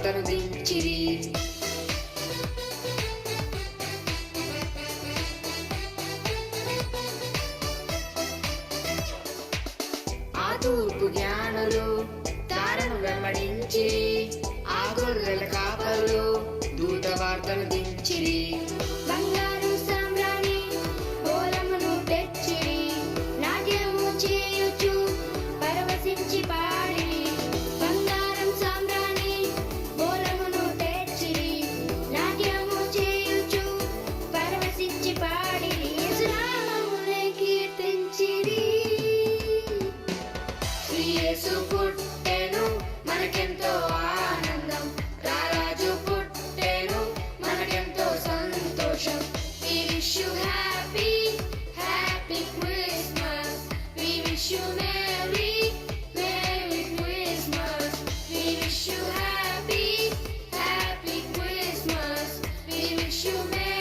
వార్తను దించిరి. ఆ తూర్పు జ్ఞానులు తారను వెంబడించిరి, ఆ గొర్రెల కాపరులు దూత వార్తను దించిరి. బంగారు సామ్రాణి బోలమును తెచ్చిరి, నాట్యము చేయుచు పరవశించి పాడిరి. బంగారం సామ్రాణి బోలమును తెచ్చిరి, నాట్యము చేయుచు పరవశించి పాడిరి. యేసునామమునే కీర్తించిరి. శ్రీ యేసు పుట్టెను మనకెంతో ఆనందం, రారాజు పుట్టెను మనకెంతో సంతోషం. We wish you happy, happy Christmas. We wish you merry, merry Christmas. We wish you happy, happy Christmas. We wish you merry.